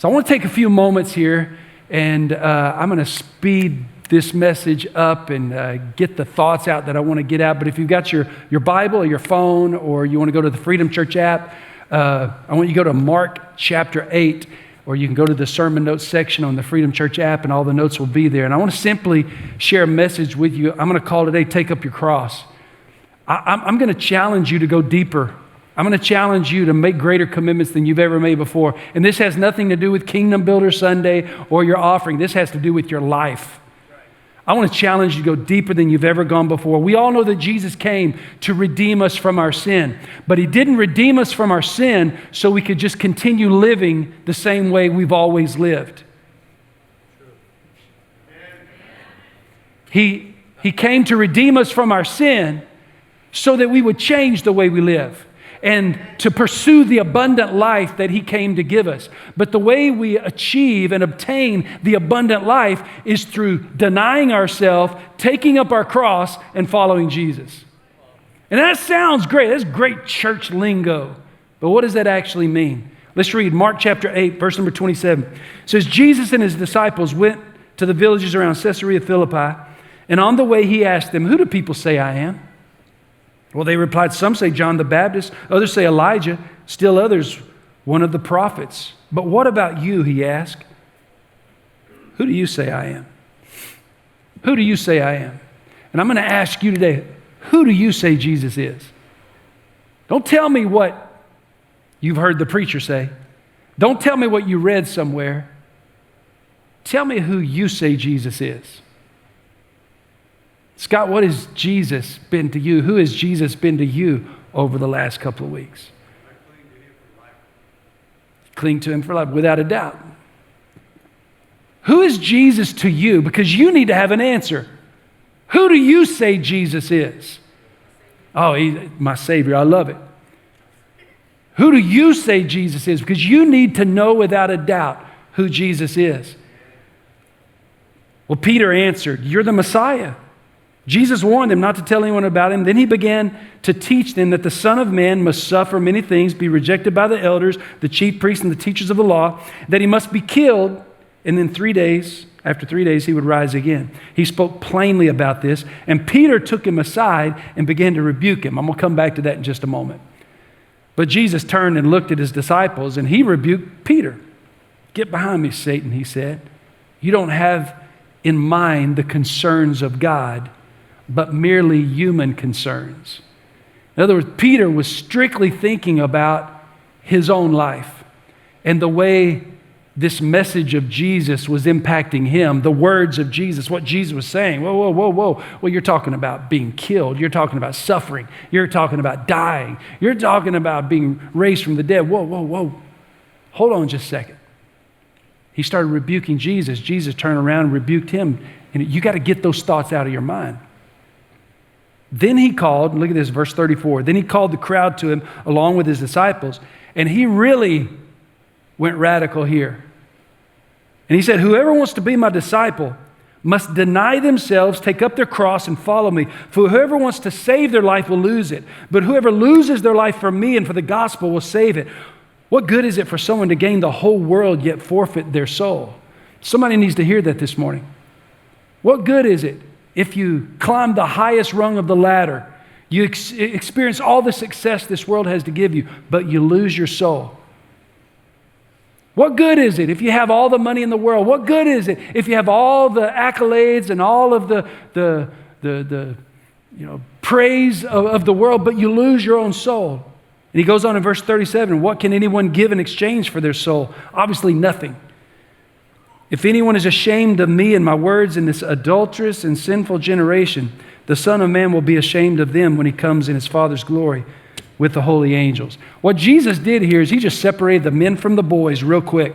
So I want to take a few moments here, and I'm going to speed this message up and get the thoughts out that I want to get out. But if you've got your Bible or your phone, or you want to go to the Freedom Church app, I want you to go to Mark chapter 8, or you can go to the sermon notes section on the Freedom Church app, and all the notes will be there. And I want to simply share a message with you. I'm going to call today, Take Up Your Cross. I'm going to challenge you to go deeper. I'm going to challenge you to make greater commitments than you've ever made before. And this has nothing to do with Kingdom Builder Sunday or your offering. This has to do with your life. I want to challenge you to go deeper than you've ever gone before. We all know that Jesus came to redeem us from our sin, but he didn't redeem us from our sin so we could just continue living the same way we've always lived. He came to redeem us from our sin so that we would change the way we live and to pursue the abundant life that he came to give us. But the way we achieve and obtain the abundant life is through denying ourselves, taking up our cross, and following Jesus. And that sounds great. That's great church lingo. But what does that actually mean? Let's read Mark chapter 8, verse number 27. It says, Jesus and his disciples went to the villages around Caesarea Philippi, and on the way he asked them, "Who do people say I am?" Well, they replied, "Some say John the Baptist, others say Elijah, still others, one of the prophets. But what about you?" he asked. "Who do you say I am?" Who do you say I am? And I'm going to ask you today, who do you say Jesus is? Don't tell me what you've heard the preacher say. Don't tell me what you read somewhere. Tell me who you say Jesus is. Scott, what has Jesus been to you? Who has Jesus been to you over the last couple of weeks? I cling to him for life. Cling to him for life, without a doubt. Who is Jesus to you? Because you need to have an answer. Who do you say Jesus is? Oh, he's my Savior. I love it. Who do you say Jesus is? Because you need to know without a doubt who Jesus is. Well, Peter answered, "You're the Messiah." Jesus warned them not to tell anyone about him. Then he began to teach them that the Son of Man must suffer many things, be rejected by the elders, the chief priests, and the teachers of the law, that he must be killed, and then after 3 days, he would rise again. He spoke plainly about this, and Peter took him aside and began to rebuke him. I'm going to come back to that in just a moment. But Jesus turned and looked at his disciples, and he rebuked Peter. "Get behind me, Satan," he said. "You don't have in mind the concerns of God, but merely human concerns." In other words, Peter was strictly thinking about his own life and the way this message of Jesus was impacting him, the words of Jesus, what Jesus was saying. Whoa, whoa, whoa, whoa. Well, you're talking about being killed. You're talking about suffering. You're talking about dying. You're talking about being raised from the dead. Whoa, whoa, whoa. Hold on just a second. He started rebuking Jesus. Jesus turned around and rebuked him. And you got to get those thoughts out of your mind. Then he called, look at this, verse 34. Then he called the crowd to him along with his disciples. And he really went radical here. And he said, "Whoever wants to be my disciple must deny themselves, take up their cross, and follow me. For whoever wants to save their life will lose it. But whoever loses their life for me and for the gospel will save it. What good is it for someone to gain the whole world yet forfeit their soul?" Somebody needs to hear that this morning. What good is it if you climb the highest rung of the ladder, you experience all the success this world has to give you, but you lose your soul? What good is it if you have all the money in the world? What good is it if you have all the accolades and all of the praise of the world, but you lose your own soul? And he goes on in verse 37, "What can anyone give in exchange for their soul? Obviously nothing. If anyone is ashamed of me and my words in this adulterous and sinful generation, the Son of Man will be ashamed of them when he comes in his Father's glory with the holy angels." What Jesus did here is he just separated the men from the boys real quick.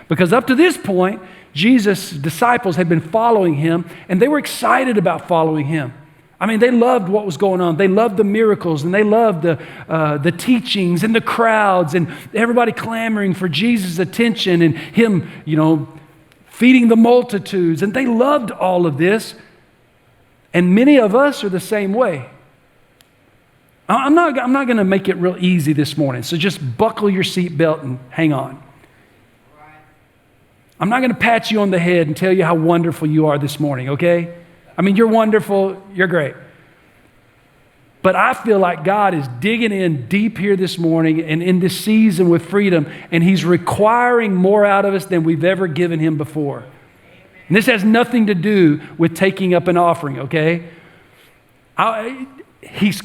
Because up to this point, Jesus' disciples had been following him, and they were excited about following him. I mean, they loved what was going on. They loved the miracles, and they loved the teachings and the crowds and everybody clamoring for Jesus' attention and him, feeding the multitudes. And they loved all of this. And many of us are the same way. I'm not going to make it real easy this morning, so just buckle your seatbelt and hang on. I'm not going to pat you on the head and tell you how wonderful you are this morning, okay? I mean, you're wonderful, you're great. But I feel like God is digging in deep here this morning and in this season with freedom, and he's requiring more out of us than we've ever given him before. And this has nothing to do with taking up an offering, okay? He's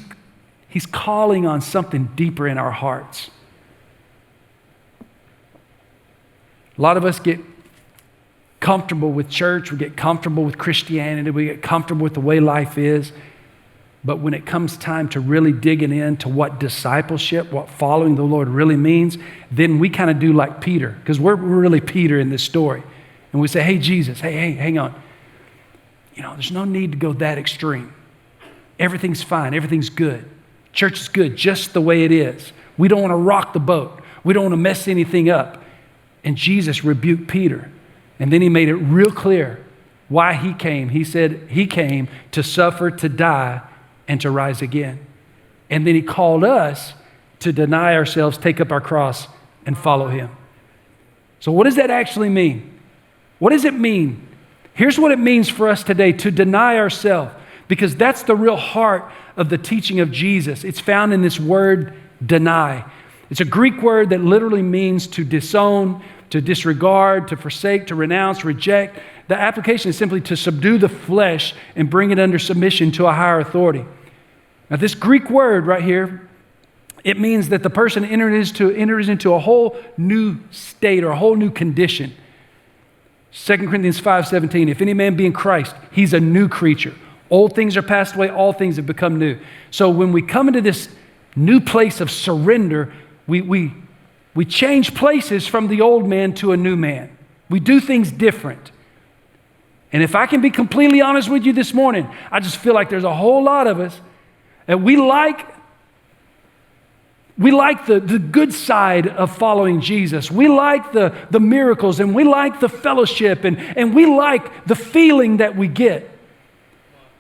calling on something deeper in our hearts. A lot of us get comfortable with church, we get comfortable with Christianity, we get comfortable with the way life is. But when it comes time to really digging into what discipleship, what following the Lord really means, then we kind of do like Peter, because we're really Peter in this story. And we say, hey, Jesus, hey, hang on. There's no need to go that extreme. Everything's fine. Everything's good. Church is good just the way it is. We don't want to rock the boat. We don't want to mess anything up. And Jesus rebuked Peter. And then he made it real clear why he came. He said he came to suffer, to die, and to rise again. And then he called us to deny ourselves, take up our cross, and follow him. So what does that actually mean? What does it mean? Here's what it means for us today, to deny ourselves, because that's the real heart of the teaching of Jesus. It's found in this word, deny. It's a Greek word that literally means to disown, to disregard, to forsake, to renounce, reject. The application is simply to subdue the flesh and bring it under submission to a higher authority. Now, this Greek word right here, it means that the person enters into a whole new state or a whole new condition. 2 Corinthians 5:17, if any man be in Christ, he's a new creature. Old things are passed away, all things have become new. So when we come into this new place of surrender, we change places from the old man to a new man. We do things different. And if I can be completely honest with you this morning, I just feel like there's a whole lot of us that we like the good side of following Jesus. We like the miracles, and we like the fellowship, and we like the feeling that we get.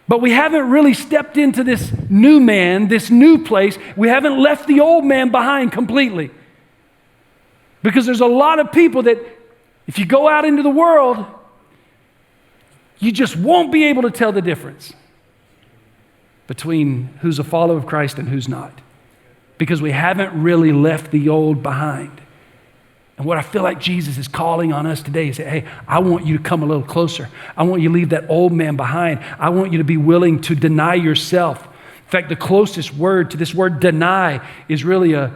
But we haven't really stepped into this new man, this new place. We haven't left the old man behind completely. Because there's a lot of people that, if you go out into the world, you just won't be able to tell the difference between who's a follower of Christ and who's not. Because we haven't really left the old behind. And what I feel like Jesus is calling on us today is, hey, I want you to come a little closer. I want you to leave that old man behind. I want you to be willing to deny yourself. In fact, the closest word to this word deny is really a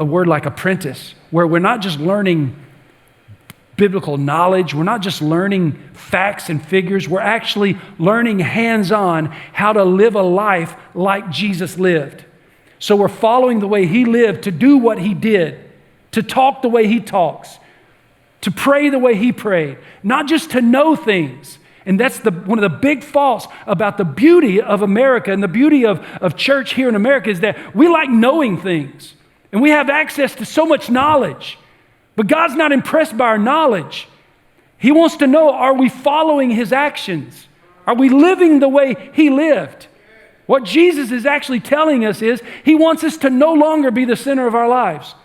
word like apprentice, where we're not just learning biblical knowledge. We're not just learning facts and figures. We're actually learning hands-on how to live a life like Jesus lived. So we're following the way he lived, to do what he did, to talk the way he talks, to pray the way he prayed, not just to know things. And that's one of the big faults about the beauty of America and the beauty of church here in America, is that we like knowing things. And we have access to so much knowledge. But God's not impressed by our knowledge. He wants to know, are we following his actions? Are we living the way he lived? What Jesus is actually telling us is he wants us to no longer be the center of our lives.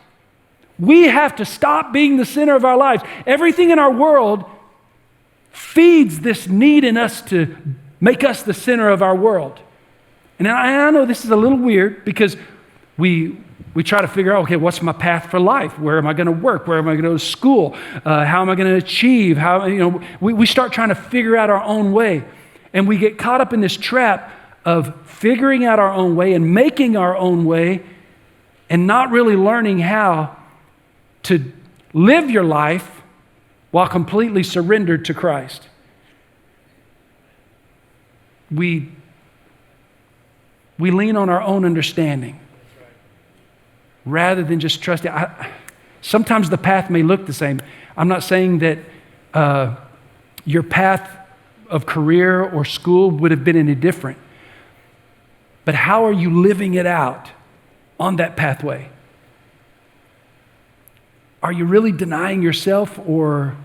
We have to stop being the center of our lives. Everything in our world feeds this need in us to make us the center of our world. And I know this is a little weird, because we try to figure out, okay, what's my path for life? Where am I going to work? Where am I going to go to school? How am I going to achieve? We start trying to figure out our own way. And we get caught up in this trap of figuring out our own way and making our own way, and not really learning how to live your life while completely surrendered to Christ. We lean on our own understanding rather than just trusting. Sometimes the path may look the same. I'm not saying that your path of career or school would have been any different. But how are you living it out on that pathway? Are you really denying yourself, or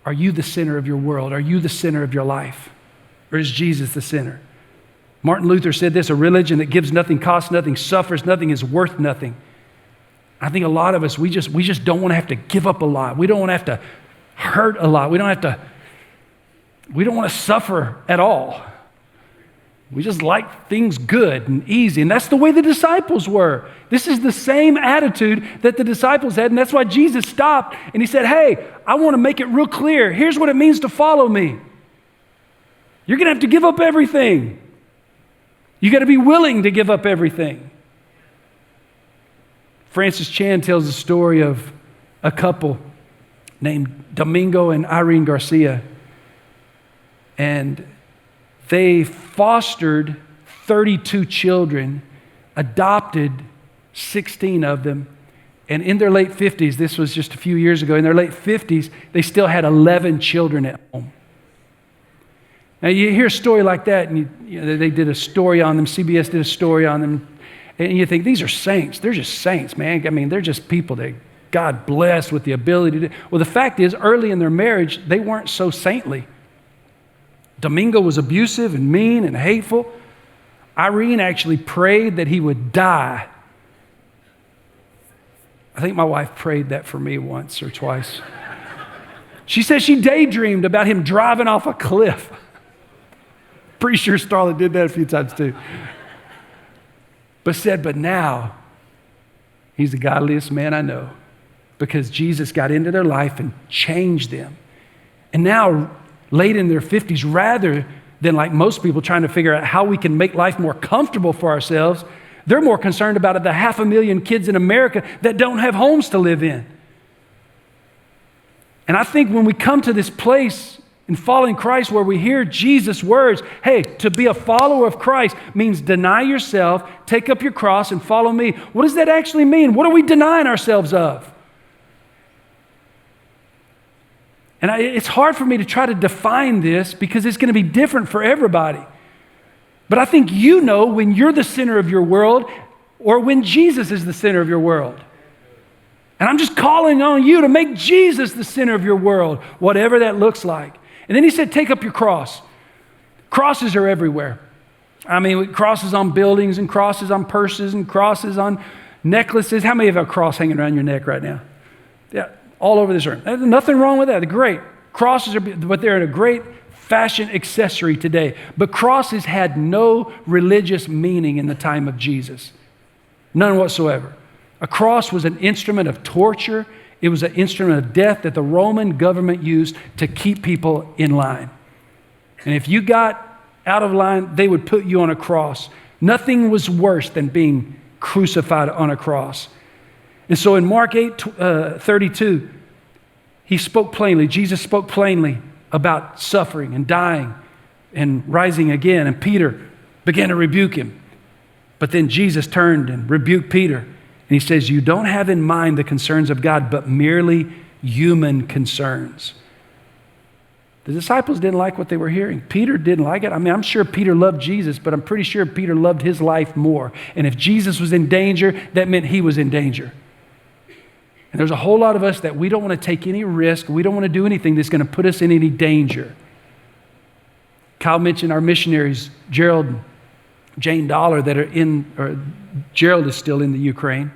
are you the center of your world? Are you the center of your life? Or is Jesus the center? Martin Luther said this: a religion that gives nothing, costs nothing, suffers nothing, is worth nothing. I think a lot of us, we just don't want to have to give up a lot. We don't want to have to hurt a lot. We don't want to suffer at all. We just like things good and easy. And that's the way the disciples were. This is the same attitude that the disciples had. And that's why Jesus stopped and he said, hey, I want to make it real clear. Here's what it means to follow me. You're going to have to give up everything. You got to be willing to give up everything. Francis Chan tells the story of a couple named Domingo and Irene Garcia. And they fostered 32 children, adopted 16 of them, and in their late 50s, this was just a few years ago, in their late 50s, they still had 11 children at home. Now you hear a story like that, and they did a story on them, CBS did a story on them, and you think, these are saints. They're just saints, man. I mean, they're just people that God blessed with the ability to. Well, the fact is, early in their marriage, they weren't so saintly. Domingo was abusive and mean and hateful. Irene actually prayed that he would die. I think my wife prayed that for me once or twice. She says she daydreamed about him driving off a cliff. Pretty sure Starlet did that a few times too. But now, he's the godliest man I know because Jesus got into their life and changed them. And now, late in their 50s, rather than like most people trying to figure out how we can make life more comfortable for ourselves, they're more concerned about the 500,000 kids in America that don't have homes to live in. And I think when we come to this place in following Christ where we hear Jesus' words, hey, to be a follower of Christ means deny yourself, take up your cross, and follow me. What does that actually mean? What are we denying ourselves of? And it's hard for me to try to define this because it's going to be different for everybody. But I think you know when you're the center of your world or when Jesus is the center of your world. And I'm just calling on you to make Jesus the center of your world, whatever that looks like. And then he said, take up your cross. Crosses are everywhere. I mean, crosses on buildings and crosses on purses and crosses on necklaces. How many have a cross hanging around your neck right now? Yeah. All over this room. There's nothing wrong with that. They're great. Crosses are, but they're a great fashion accessory today. But crosses had no religious meaning in the time of Jesus. None whatsoever. A cross was an instrument of torture. It was an instrument of death that the Roman government used to keep people in line. And if you got out of line, they would put you on a cross. Nothing was worse than being crucified on a cross. And so in Mark 8:32, he spoke plainly. Jesus spoke plainly about suffering and dying and rising again. And Peter began to rebuke him. But then Jesus turned and rebuked Peter. And he says, you don't have in mind the concerns of God, but merely human concerns. The disciples didn't like what they were hearing. Peter didn't like it. I mean, I'm sure Peter loved Jesus, but I'm pretty sure Peter loved his life more. And if Jesus was in danger, that meant he was in danger. And there's a whole lot of us that we don't want to take any risk. We don't want to do anything that's going to put us in any danger. Kyle mentioned our missionaries, Gerald and Jane Dollar, that are Gerald is still in the Ukraine.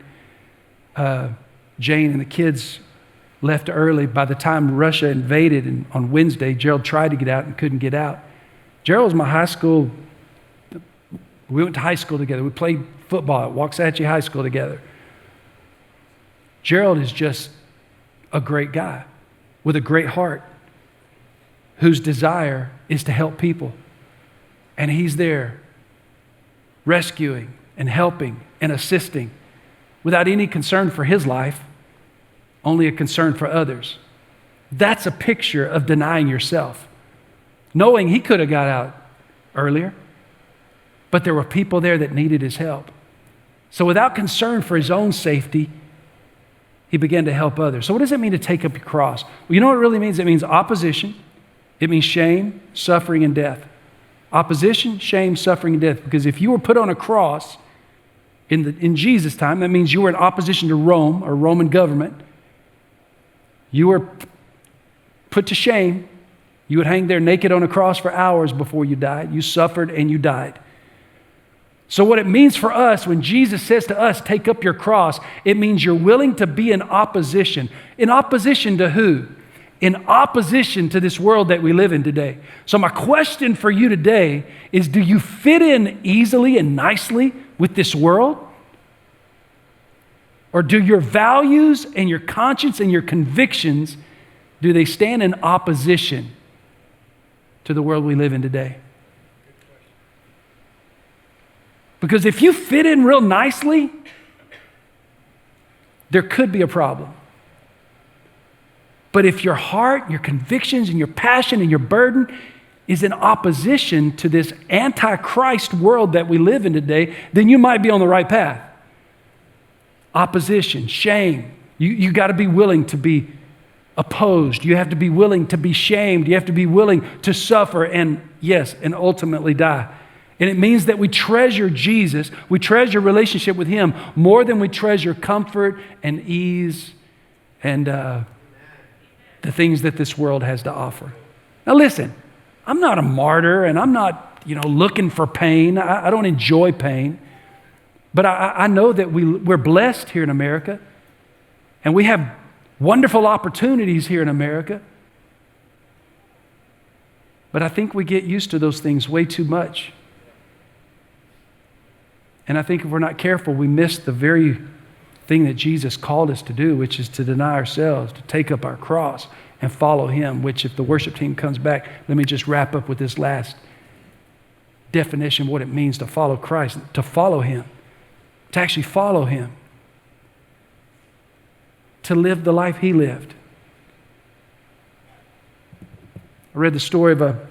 Jane and the kids left early. By the time Russia invaded and on Wednesday, Gerald tried to get out and couldn't get out. Gerald was my high school. We went to high school together. We played football at Waxahachie High School together. Gerald is just a great guy with a great heart whose desire is to help people. And he's there rescuing and helping and assisting without any concern for his life, only a concern for others. That's a picture of denying yourself. Knowing he could have got out earlier, but there were people there that needed his help. So without concern for his own safety, he began to help others. So what does it mean to take up your cross? Well, you know what it really means? It means opposition. It means shame, suffering, and death. Opposition, shame, suffering, and death. Because if you were put on a cross in Jesus' time, that means you were in opposition to Rome or Roman government. You were put to shame. You would hang there naked on a cross for hours before you died. You suffered and you died. So what it means for us when Jesus says to us, take up your cross, it means you're willing to be in opposition. In opposition to who? In opposition to this world that we live in today. So my question for you today is, do you fit in easily and nicely with this world? Or do your values and your conscience and your convictions, do they stand in opposition to the world we live in today? Because if you fit in real nicely, there could be a problem. But if your heart, your convictions, and your passion and your burden is in opposition to this anti-Christ world that we live in today, then you might be on the right path. Opposition, shame. You got to be willing to be opposed. You have to be willing to be shamed. You have to be willing to suffer and, yes, and ultimately die. And it means that we treasure Jesus, we treasure relationship with Him more than we treasure comfort and ease and the things that this world has to offer. Now listen, I'm not a martyr and I'm not, looking for pain. I don't enjoy pain. But I know that we're blessed here in America and we have wonderful opportunities here in America. But I think we get used to those things way too much. And I think if we're not careful, we miss the very thing that Jesus called us to do, which is to deny ourselves, to take up our cross and follow Him, which if the worship team comes back, let me just wrap up with this last definition of what it means to follow Christ, to follow Him, to actually follow Him, to live the life He lived. I read the story of a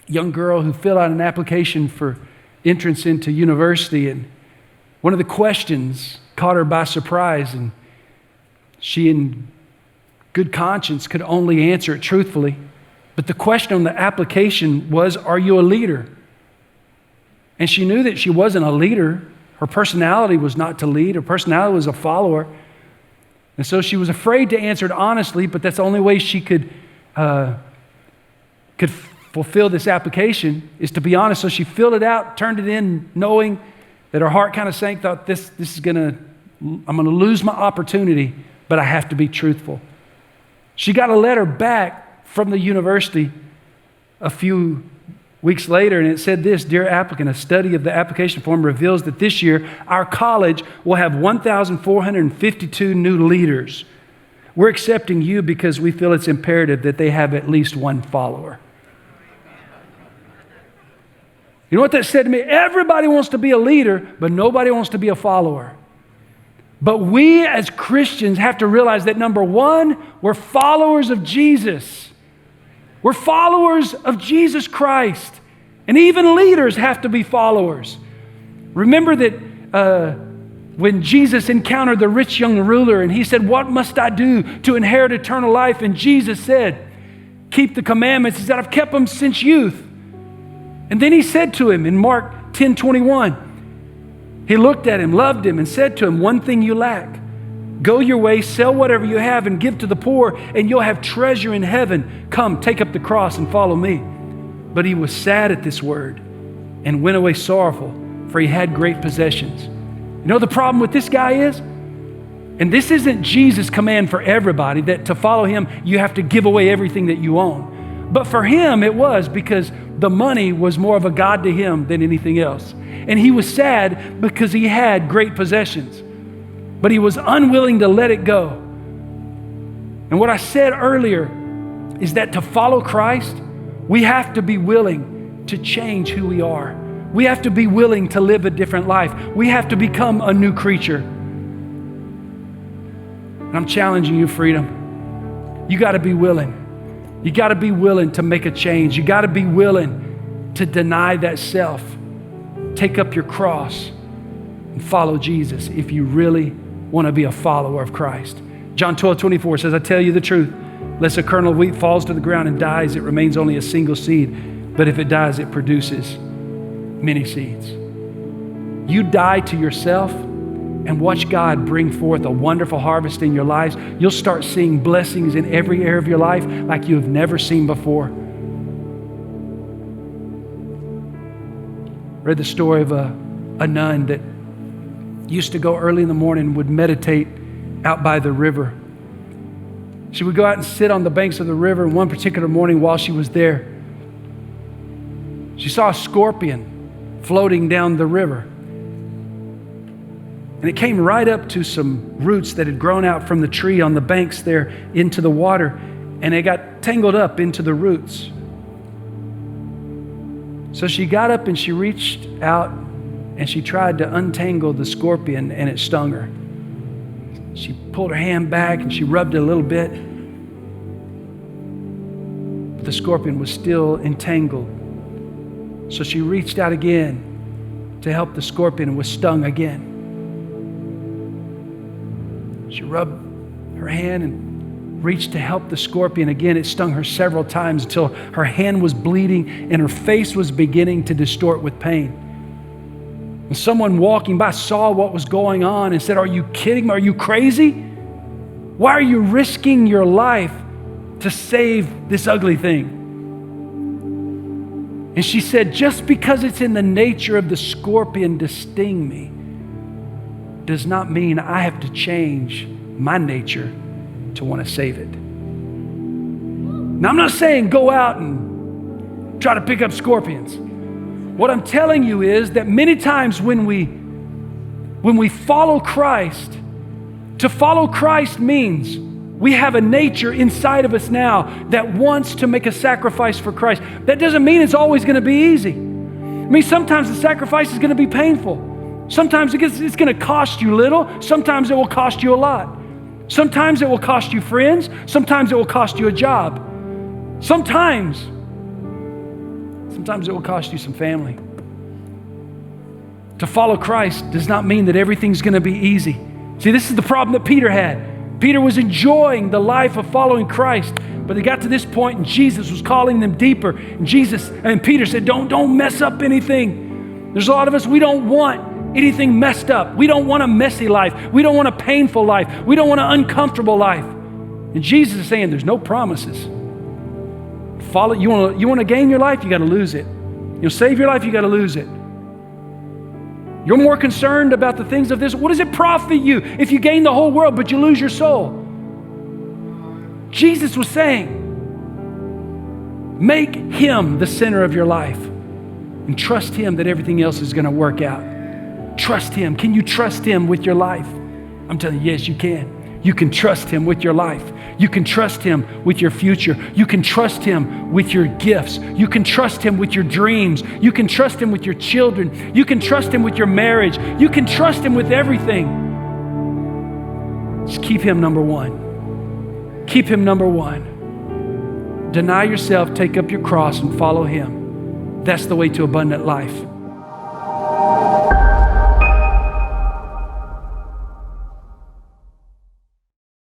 young girl who filled out an application for entrance into university, and one of the questions caught her by surprise, and she in good conscience could only answer it truthfully. But the question on the application was, are you a leader? And she knew that she wasn't a leader. Her personality was not to lead. Her personality was a follower. And so she was afraid to answer it honestly, but that's the only way she could fulfill this application is to be honest. So she filled it out, turned it in, knowing that her heart kind of sank, thought I'm gonna lose my opportunity, but I have to be truthful. She got a letter back from the university a few weeks later, and it said this: dear applicant, a study of the application form reveals that this year our college will have 1,452 new leaders. We're accepting you because we feel it's imperative that they have at least one follower. You know what that said to me? Everybody wants to be a leader, but nobody wants to be a follower. But we as Christians have to realize that number one, we're followers of Jesus. We're followers of Jesus Christ. And even leaders have to be followers. Remember that when Jesus encountered the rich young ruler and he said, what must I do to inherit eternal life? And Jesus said, keep the commandments. He said, I've kept them since youth. And then he said to him in Mark 10:21, he looked at him, loved him, and said to him, one thing you lack. Go your way, sell whatever you have and give to the poor, and you'll have treasure in heaven. Come, take up the cross and follow me. But he was sad at this word and went away sorrowful, for he had great possessions. You know the problem with this guy is? And this isn't Jesus' command for everybody, that to follow him, you have to give away everything that you own. But for him, it was because the money was more of a God to him than anything else. And he was sad because he had great possessions, but he was unwilling to let it go. And what I said earlier is that to follow Christ, we have to be willing to change who we are. We have to be willing to live a different life. We have to become a new creature. And I'm challenging you, Freedom. You got to be willing. You got to be willing to make a change. You got to be willing to deny that self. Take up your cross and follow Jesus if you really want to be a follower of Christ. John 12:24 says, I tell you the truth, unless a kernel of wheat falls to the ground and dies, it remains only a single seed. But if it dies, it produces many seeds. You die to yourself and watch God bring forth a wonderful harvest in your lives. You'll start seeing blessings in every area of your life like you have never seen before. Read the story of a a nun that used to go early in the morning and would meditate out by the river. She would go out and sit on the banks of the river, and one particular morning while she was there, she saw a scorpion floating down the river. And it came right up to some roots that had grown out from the tree on the banks there into the water, and it got tangled up into the roots. So she got up and she reached out and she tried to untangle the scorpion, and it stung her. She pulled her hand back and she rubbed it a little bit. But the scorpion was still entangled. So she reached out again to help the scorpion and was stung again. She rubbed her hand and reached to help the scorpion again. It stung her several times until her hand was bleeding and her face was beginning to distort with pain. And someone walking by saw what was going on and said, "Are you kidding me? Are you crazy? Why are you risking your life to save this ugly thing?" And she said, "Just because it's in the nature of the scorpion to sting me does not mean I have to change my nature to want to save it." Now, I'm not saying go out and try to pick up scorpions. What I'm telling you is that many times when we follow Christ, to follow Christ means we have a nature inside of us now that wants to make a sacrifice for Christ. That doesn't mean it's always going to be easy. I mean, sometimes the sacrifice is going to be painful. Sometimes it's going to cost you little. Sometimes it will cost you a lot. Sometimes it will cost you friends. Sometimes it will cost you a job. Sometimes it will cost you some family. To follow Christ does not mean that everything's going to be easy. See, this is the problem that Peter had. Peter was enjoying the life of following Christ, but they got to this point and Jesus was calling them deeper. And Peter said, don't mess up anything. There's a lot of us, we don't want anything messed up. We don't want a messy life. We don't want a painful life. We don't want an uncomfortable life. And Jesus is saying there's no promises. You want to gain your life, you got to lose it. You'll save your life, you got to lose it. You're more concerned about the things of this. What does it profit you if you gain the whole world but you lose your soul? Jesus was saying, make Him the center of your life and trust Him that everything else is going to work out. Trust Him. Can you trust Him with your life? I'm telling you, yes, you can. You can trust Him with your life. You can trust Him with your future. You can trust Him with your gifts. You can trust Him with your dreams. You can trust Him with your children. You can trust Him with your marriage. You can trust Him with everything. Just keep Him number one. Keep Him number one. Deny yourself, take up your cross, and follow Him. That's the way to abundant life.